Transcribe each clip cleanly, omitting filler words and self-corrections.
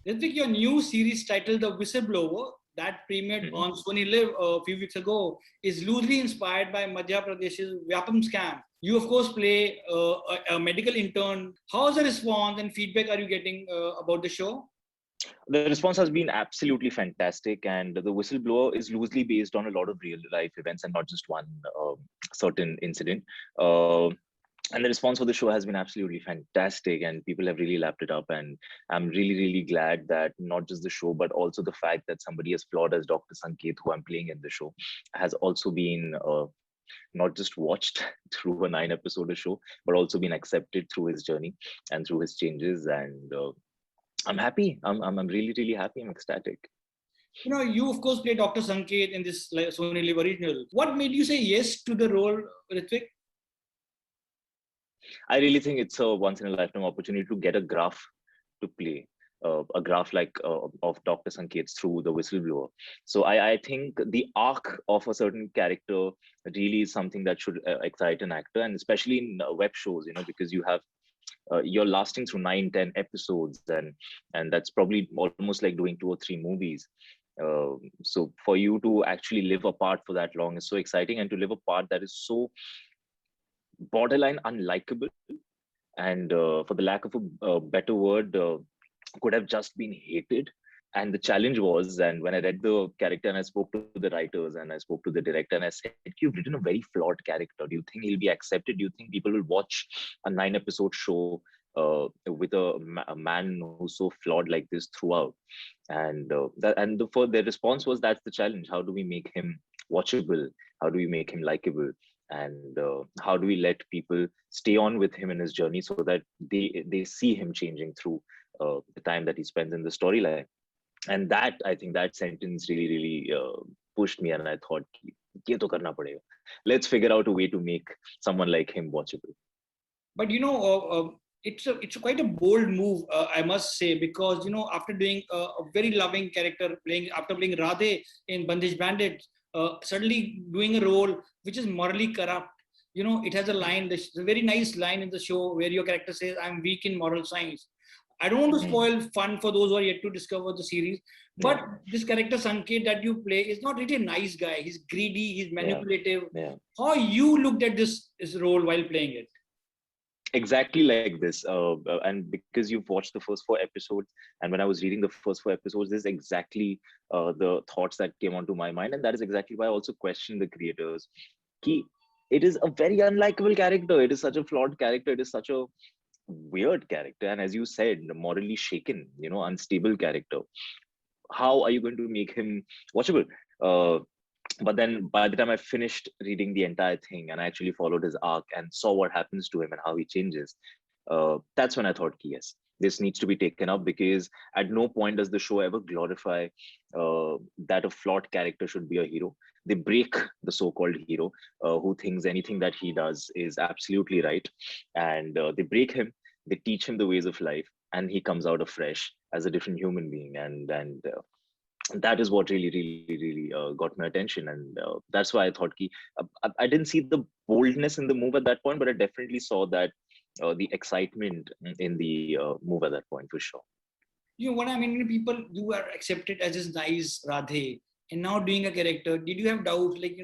Ritwik, your new series titled The Whistleblower that premiered Mhm. on Sony Liv a few weeks ago is loosely inspired by Madhya Pradesh's Vyapam scam. You, of course, play a medical intern. How's the response and feedback are you getting about the show? The response has been absolutely fantastic, and the whistleblower is loosely based on a lot of real life events and not just one certain incident. Uh, and the response for the show has been absolutely fantastic, and people have really lapped it up. And I'm really, really glad that not just the show, but also the fact that somebody as flawed as Dr. Sanket, who I'm playing in the show, has also been not just watched through a 9 episode show, but also been accepted through his journey and through his changes. And I'm happy. I'm really, really happy. I'm ecstatic. You of course play Dr. Sanket in this Sony Live original. What made you say yes to the role, Ritwik? I really think it's a once in a lifetime opportunity to get a graph to play. A graph like of Dr. Sanket's through the whistleblower. So I think the arc of a certain character really is something that should excite an actor, and especially in web shows, because you have you're lasting through 9, 10 episodes, and that's probably almost like doing 2 or 3 movies. So for you to actually live a part for that long is so exciting, and to live a part that is so borderline unlikable, and for the lack of a better word, could have just been hated. And the challenge was, and when I read the character and I spoke to the writers and I spoke to the director and I said, "You've written a very flawed character. Do you think he'll be accepted? Do you think people will watch a 9 episode show with a man who's so flawed like this throughout?" And for their response was, "That's the challenge. How do we make him watchable? How do we make him likable? And how do we let people stay on with him in his journey so that they see him changing through the time that he spends in the storyline?" And that, I think, that sentence really, really pushed me, and I thought, "Ye to karna padega. Let's figure out a way to make someone like him watchable." But it's quite a bold move, I must say, because after doing a very loving character, playing after playing Radhe in Bandish Bandit, suddenly doing a role which is morally corrupt. It has a line, a very nice line in the show where your character says, "I'm weak in moral science." I don't want to Mhm. spoil fun for those who are yet to discover the series, but Yeah, this character Sanket that you play is not really a nice guy. He's greedy, he's yeah, manipulative. yeah. How you looked at this role while playing it? Exactly like this. And because you've watched the first 4 episodes, and when I was reading the first 4 episodes, this is exactly the thoughts that came onto my mind. And that is exactly why I also questioned the creators. Ki, it is a very unlikable character. It is such a flawed character. It is such a weird character. And as you said, morally shaken, unstable character. How are you going to make him watchable? Uh, but then by the time I finished reading the entire thing and I actually followed his arc and saw what happens to him and how he changes, that's when I thought, yes, this needs to be taken up, because at no point does the show ever glorify that a flawed character should be a hero. They break the so-called hero who thinks anything that he does is absolutely right, and they break him. They teach him the ways of life, and he comes out afresh as a different human being, and that is what really, really, really got my attention. And that's why I thought I didn't see the boldness in the move at that point, but I definitely saw that the excitement in the move at that point, for sure. What I mean, people who are accepted as this nice Radhe and now doing a character, did you have doubts? Like,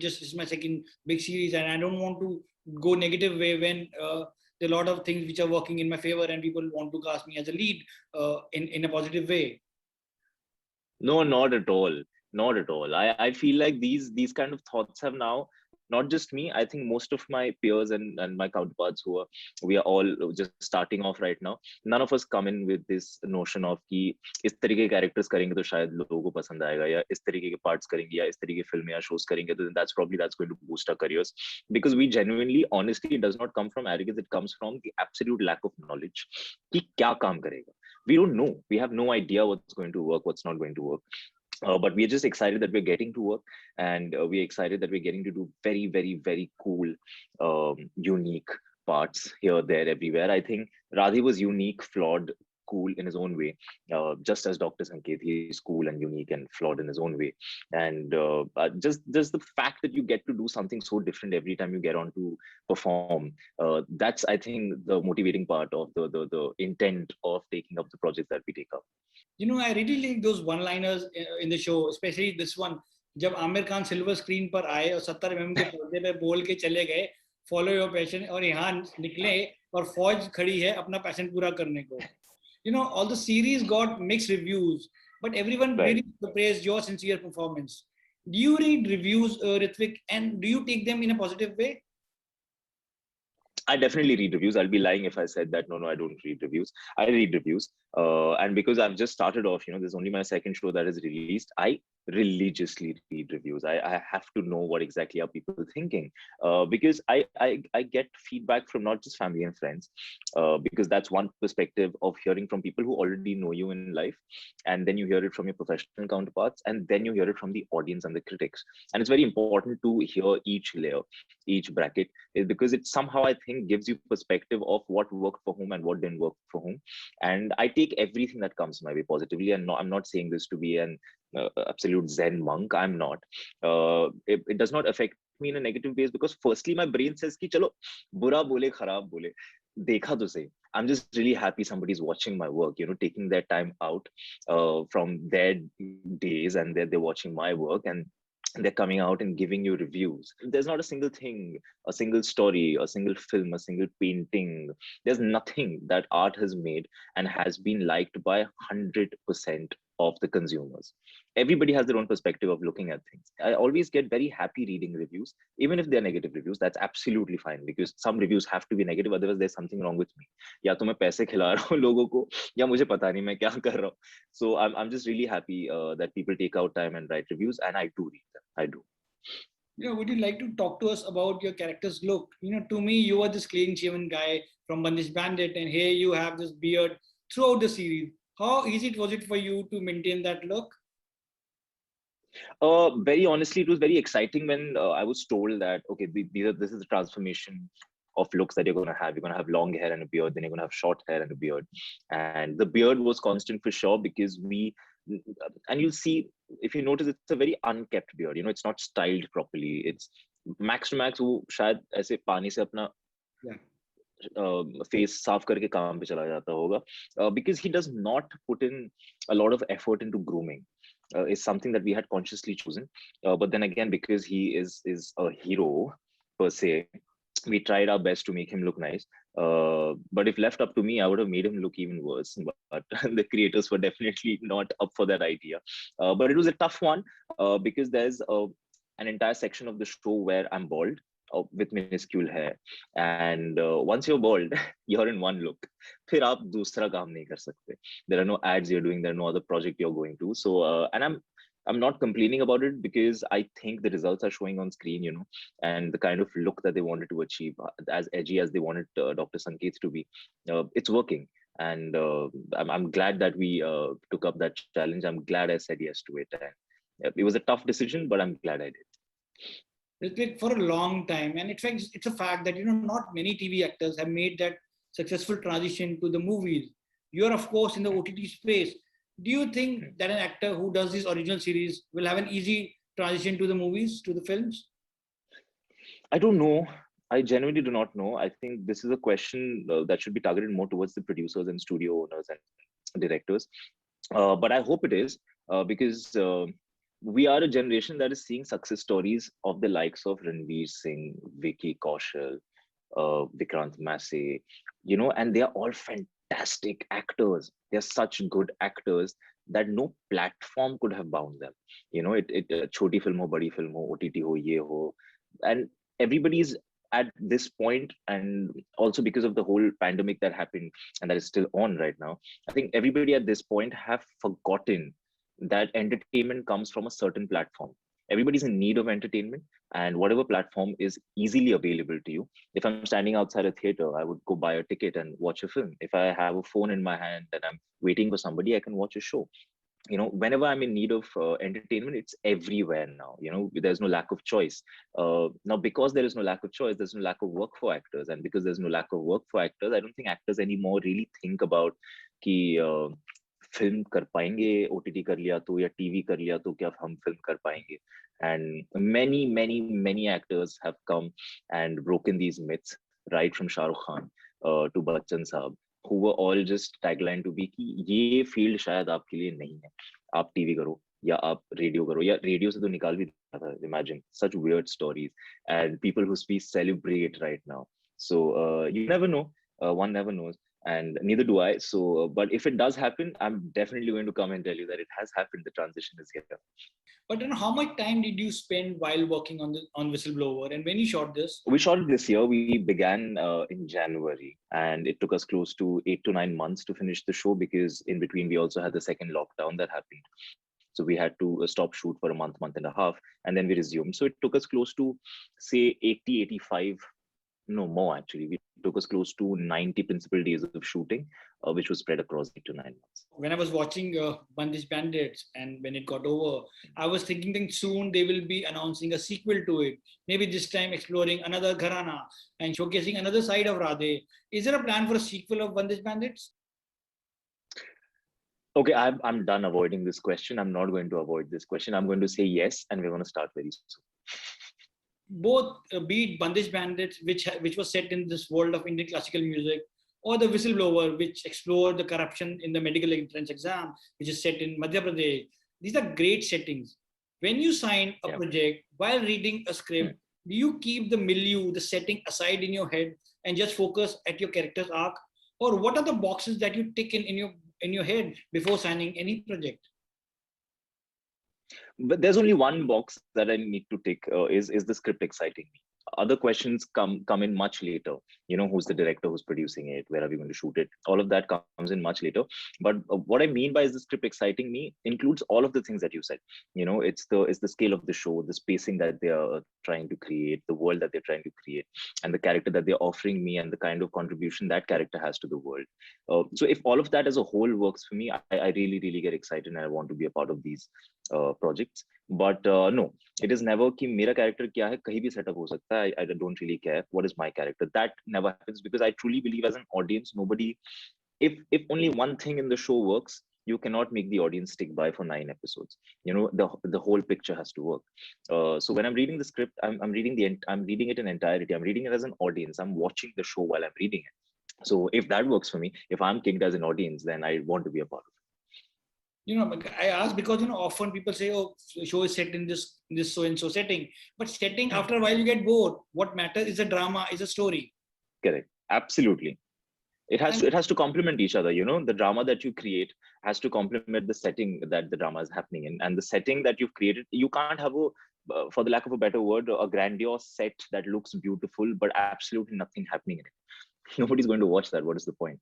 this is my second big series and I don't want to go negative way when there are a lot of things which are working in my favor and people want to cast me as a lead in a positive way. No, not at all. Not at all. I feel like these kind of thoughts have now, not just me, I think most of my peers and my counterparts we are all just starting off right now. None of us come in with this notion of कि इस तरीके के characters करेंगे तो शायद लोगों को पसंद आएगा, या इस तरीके के parts करेंगे या इस तरीके के फिल्में या shows करेंगे तो that's going to boost our careers. Because we genuinely, honestly, it does not come from arrogance, it comes from the absolute lack of knowledge कि क्या काम करेगा. We don't know. We have no idea what's going to work, what's not going to work. But we're just excited that we're getting to work, and we're excited that we're getting to do very, very, very cool, unique parts here, there, everywhere. I think Radhi was unique, flawed, cool in his own way, just as Dr. Sanket. He's cool and unique and flawed in his own way. And just the fact that you get to do something so different every time you get on to perform, that's, I think, the motivating part of the intent of taking up the projects that we take up. I really like those one-liners in the show, especially this one. जब Aamir Khan silver screen पर आए और 70 mm के पर्दे पे बोल के चले गए, फॉलो योर पैशन, और यहाँ निकले और फौज खड़ी है अपना पैशन पूरा करने को. All the series got mixed reviews, but everyone really praised your sincere performance. Do you read reviews, Ritwik, and do you take them in a positive way? I definitely read reviews. I'll be lying if I said that no, I don't read reviews. I read reviews, and because I've just started off, this is only my second show that is released. I religiously read reviews. I have to know what exactly are people thinking, because I get feedback from not just family and friends, because that's one perspective of hearing from people who already know you in life, and then you hear it from your professional counterparts, and then you hear it from the audience and the critics. And it's very important to hear each layer, each bracket, because it somehow, I think, gives you perspective of what worked for whom and what didn't work for whom. And I take everything that comes my way positively, and I'm not saying this to be an absolute Zen monk. I'm not. It does not affect me in a negative ways, because firstly my brain says ki chalo bura bole kharab bole dekha to say. I'm just really happy somebody's watching my work, taking their time out from their days, and they're watching my work, and they're coming out and giving you reviews. There's not a single thing, a single story, a single film, a single painting. There's nothing that art has made and has been liked by 100% of the consumers. Everybody has their own perspective of looking at things. I always get very happy reading reviews, even if they're negative reviews. That's absolutely fine, because some reviews have to be negative, otherwise there's something wrong with me. या तो मैं पैसे खिला रहा हूँ लोगों को, या मुझे पता नहीं मैं क्या कर रहा हूँ. So I'm just really happy that people take out time and write reviews, and I do read them. I do. Would you like to talk to us about your character's look? To me, you are this clean-shaven guy from Bandish Bandit, and here you have this beard throughout the series. How easy was it for you to maintain that look? Very honestly, it was very exciting when I was told that, okay, this is the transformation of looks that you're going to have. You're going to have long hair and a beard, then you're going to have short hair and a beard. And the beard was constant for sure, because and you'll see, if you notice, it's a very unkept beard. It's not styled properly. It's max to max, वो शायद ऐसे पानी से अपना face साफ करके काम पे चला जाता होगा, because he does not put in a lot of effort into grooming. Is something that we had consciously chosen, but then again, because he is a hero per se, we tried our best to make him look nice. But if left up to me, I would have made him look even worse. But the creators were definitely not up for that idea. But it was a tough one, because there's an entire section of the show where I'm bald with minuscule hair, and once you're bald, you're in one look. फिर आप दूसरा काम नहीं कर सकते. There are no ads you're doing. There are no other project you're going to. So, and I'm not complaining about it, because I think the results are showing on screen, and the kind of look that they wanted to achieve, as edgy as they wanted Dr. Sanket to be, it's working. And I'm glad that we took up that challenge. I'm glad I said yes to it. And it was a tough decision, but I'm glad I did. For a long time, and in fact, it's a fact that not many TV actors have made that successful transition to the movies. You're, of course, in the OTT space. Do you think that an actor who does this original series will have an easy transition to the movies, to the films? I don't know. I genuinely do not know. I think this is a question that should be targeted more towards the producers and studio owners and directors. But I hope it is, because we are a generation that is seeing success stories of the likes of Ranveer Singh, Vicky Kaushal, Vikrant Massey, and they are all fantastic actors. They're such good actors that no platform could have bound them. Choti film ho, badi film ho, OTT ho, ye ho, and everybody's at this point, and also because of the whole pandemic that happened and that is still on right now, I think everybody at this point have forgotten that entertainment comes from a certain platform. Everybody's in need of entertainment, and whatever platform is easily available to you. If I'm standing outside a theater, I would go buy a ticket and watch a film. If I have a phone in my hand and I'm waiting for somebody, I can watch a show. whenever I'm in need of entertainment, it's everywhere now. There's no lack of choice. Now, because there is no lack of choice, there's no lack of work for actors, and because there's no lack of work for actors, I don't think actors anymore really think about कि film कर पाएंगे, OTT कर लिया तो, या TV कर लिया तो क्या हम फिल्म कर पाएंगे. And many actors have come and broken these myths, right from Shah Rukh Khan to Bachchan Saab, who were all just tagline to be कि ये फील्ड शायद आपके लिए नहीं है, आप टीवी करो या आप रेडियो करो, या रेडियो से तो निकाल भी दिया था. Imagine such weird stories, and people who speak celebrate right now. So you never know, one never knows, and neither do I. So but if it does happen, I'm definitely going to come and tell you that it has happened. The transition is here. But then, how much time did you spend while working on Whistleblower, and when you shot this? We shot it this year. We began in January, and it took us close to 8 to 9 months to finish the show, because in between we also had the second lockdown that happened. So we had to stop shoot for a month and a half, and then we resumed. So it took us close to, say, 80, 85, no more actually. We took us close to 90 principal days of shooting, which was spread across 8 to 9 months. When I was watching Bandage Bandits, and when it got over, I was thinking that soon they will be announcing a sequel to it. Maybe this time exploring another gharana and showcasing another side of Radhe. Is there a plan for a sequel of Bandage Bandits? Okay, I'm done avoiding this question. I'm not going to avoid this question. I'm going to say yes, and we're going to start very soon. Both, be it Bandage Bandits, which was set in this world of Indian classical music, or the Whistleblower, which explored the corruption in the medical entrance exam, which is set in Madhya Pradesh. These are great settings. When you sign a project while reading a script, do you keep the milieu, the setting aside in your head and just focus at your character's arc? Or what are the boxes that you tick in your head before signing any project? But there's only one box that I need to tick, is the script exciting me? Other questions come in much later. Who's the director, who's producing it, where are we going to shoot it? All of that comes in much later. But what I mean by is the script exciting me includes all of the things that you said. It's the scale of the show, the spacing that they are trying to create, the world that they're trying to create, and the character that they're offering me, and the kind of contribution that character has to the world. So if all of that as a whole works for me, I really get excited, and I want to be a part of these projects. But no, it is never कि मेरा character क्या है, कहीं भी setup हो सकता है. I don't really care what is my character. That never happens, because I truly believe as an audience, nobody, if only one thing in the show works, you cannot make the audience stick by for 9 episodes. The whole picture has to work. So when I'm reading the script, I'm reading it in entirety. I'm reading it as an audience. I'm watching the show while I'm reading it. So if that works for me, if I'm kicked as an audience, then I want to be a part of it. I ask because often people say, "Oh, the show is set in this so and so setting," but setting, after a while you get bored. What matters is a drama, is a story. Correct. Absolutely. It has to complement each other. The drama that you create has to complement the setting that the drama is happening in, and the setting that you've created. You can't have for the lack of a better word, a grandiose set that looks beautiful but absolutely nothing happening in it. Nobody's going to watch that. What is the point?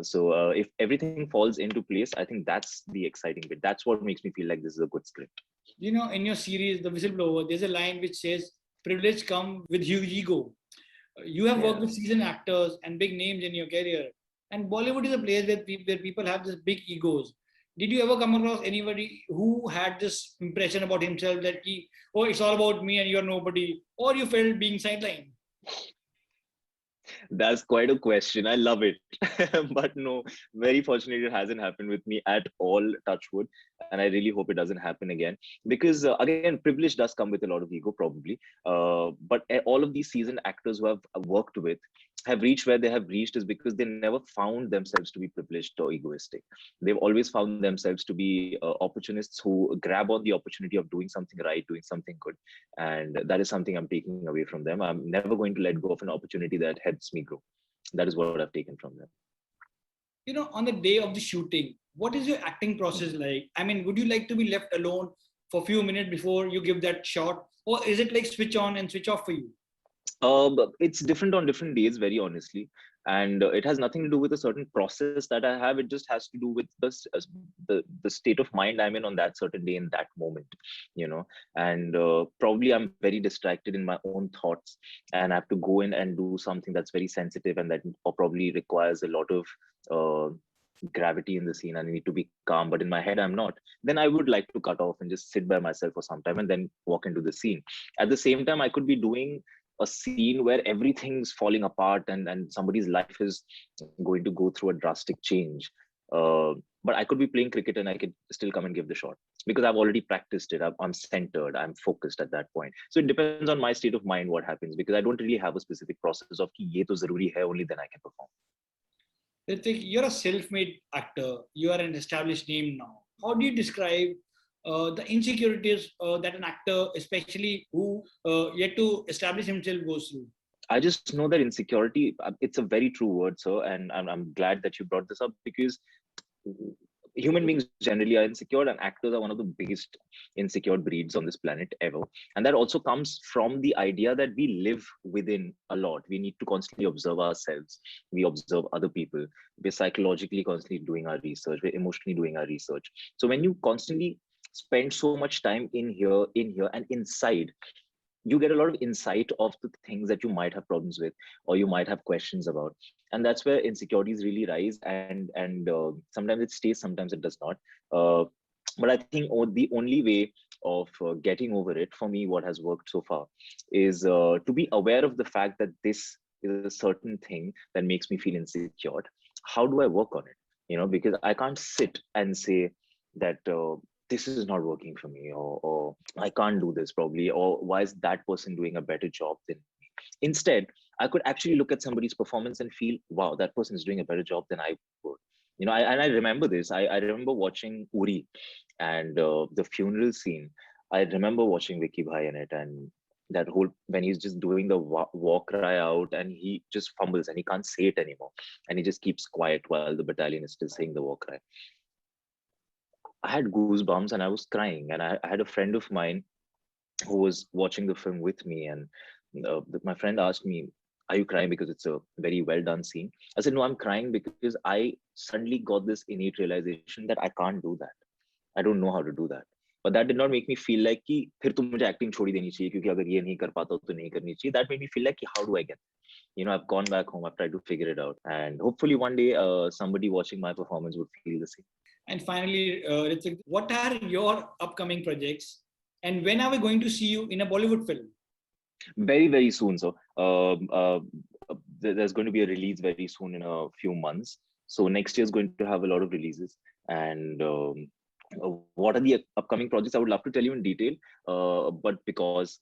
So if everything falls into place, I think that's the exciting bit. That's what makes me feel like this is a good script. In your series, The Whistleblower, there's a line which says, "Privilege come with huge ego." You have worked with seasoned actors and big names in your career, and Bollywood is a place where people have this big egos. Did you ever come across anybody who had this impression about himself that oh, it's all about me and you're nobody, or you felt being sidelined? That's quite a question. I love it. But no, very fortunately, it hasn't happened with me at all, touch wood. And I really hope it doesn't happen again. Because again, privilege does come with a lot of ego, probably. But all of these seasoned actors who I've worked with have reached where they have reached is because they never found themselves to be privileged or egoistic. They've always found themselves to be opportunists who grab on the opportunity of doing something right, doing something good. And that is something I'm taking away from them. I'm never going to let go of an opportunity that helps me grow. That is what I've taken from them. On the day of the shooting, what is your acting process like? I mean, would you like to be left alone for a few minutes before you give that shot? Or is it like switch on and switch off for you? It's different on different days, very honestly, and it has nothing to do with a certain process that I have. It just has to do with the state of mind I'm in on that certain day in that moment, And probably I'm very distracted in my own thoughts, and I have to go in and do something that's very sensitive and that probably requires a lot of gravity in the scene and I need to be calm, but in my head I'm not, then I would like to cut off and just sit by myself for some time and then walk into the scene. At the same time, I could be doing a scene where everything's falling apart and somebody's life is going to go through a drastic change. But I could be playing cricket and I could still come and give the shot because I've already practiced it. I'm centered, I'm focused at that point. So it depends on my state of mind what happens, because I don't really have a specific process of ki ye to zaruri hai, only then I can perform. Ritwik, you're a self-made actor. You are an established name now. How do you describe the insecurities that an actor, especially who yet to establish himself, goes through? I just know that insecurity, it's a very true word, sir. And I'm glad that you brought this up, because human beings generally are insecure, and actors are one of the biggest insecure breeds on this planet ever. And that also comes from the idea that we live within a lot. We need to constantly observe ourselves. We observe other people. We're psychologically constantly doing our research. We're emotionally doing our research. So when you constantly spend so much time in here, and inside, you get a lot of insight of the things that you might have problems with or you might have questions about, and that's where insecurities really rise. And sometimes it stays, sometimes it does not. But I think the only way of getting over it, for me, what has worked so far is to be aware of the fact that this is a certain thing that makes me feel insecure. How do I work on it? Because I can't sit and say that this is not working for me, or I can't do this probably, or why is that person doing a better job than me? Instead, I could actually look at somebody's performance and feel, wow, that person is doing a better job than I would. And I remember this. I remember watching Uri and the funeral scene. I remember watching Vicky Bhai in it, and that whole, when he's just doing the war cry out and he just fumbles and he can't say it anymore. And he just keeps quiet while the battalion is still saying the war cry. I had goosebumps and I was crying. And I had a friend of mine who was watching the film with me. And my friend asked me, are you crying because it's a very well done scene? I said, no, I'm crying because I suddenly got this innate realization that I can't do that. I don't know how to do that. But that did not make me feel like कि फिर तो मुझे acting छोड़ ही देनी चाहिए, क्योंकि अगर ये नहीं कर पाता तो नहीं करनी चाहिए. That made me feel like कि how do I get there? I've gone back home, I've tried to figure it out, and hopefully one day somebody watching my performance would feel the same. And finally, Ritwik, what are your upcoming projects, and when are we going to see you in a Bollywood film? Very, very soon. So there's going to be a release very soon in a few months. So next year is going to have a lot of releases. And what are the upcoming projects? I would love to tell you in detail, but because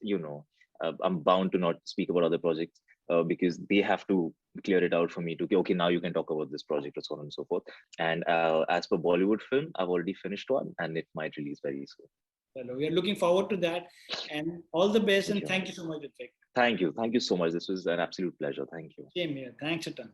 I'm bound to not speak about other projects because they have to clear it out for me to okay, now you can talk about this project or so on and so forth. And as per Bollywood film, I've already finished one and it might release very soon. Well, we are looking forward to that, and all the best. Thank you so much, Ritwik. Thank you so much. This was an absolute pleasure. Thank you. Same here. Thanks a ton.